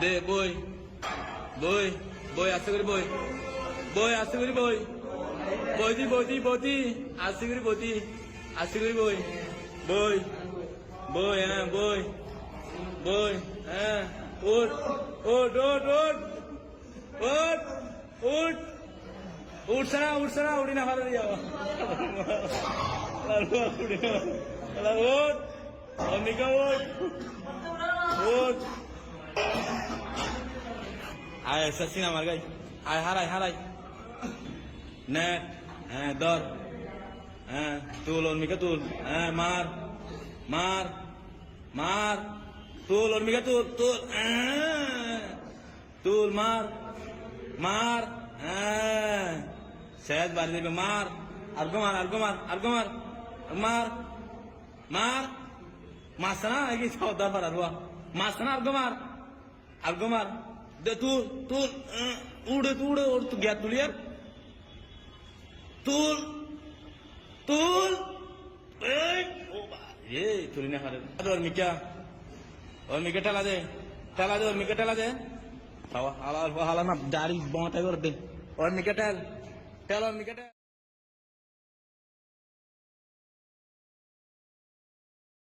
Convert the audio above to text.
দে বই বই বই আস্তে করে বই বই আস্তে করে বই বইতি বইতি বইতি আস্তে করে বইতি আস্তে করে বই বই বই হ্যাঁ বই বই হ্যাঁ উঠ উঠ উঠ উঠ উঠ উঠ উঠছে না উঠি না ভালো দিয়ে উঠ অমিকা উঠ উঠ আয় সচিন আমার গাই আয় হারাই নেট হ্যাঁ ধর হ্যাঁ তুল অর্মিকা তুল হ্যাঁ মার মার মার তুল অর্মিকা তুল তুল তুল মার মার হ্যাঁ শেষ বাড়ি দেবে মার আর মার মার মার মারছে না নাকি সৌদার পার আর মারছে না আর মার দে তুল উড়ে ওর তো গ্যাস তুলি আর তুল তুলি না হারে অর্মিকা ঠেলা দে অর্মিকা ঠেলা দে হালা না দাড়ি বাঁটা করে দে অর্মিকা ঠেল অর্মিকা ঠেল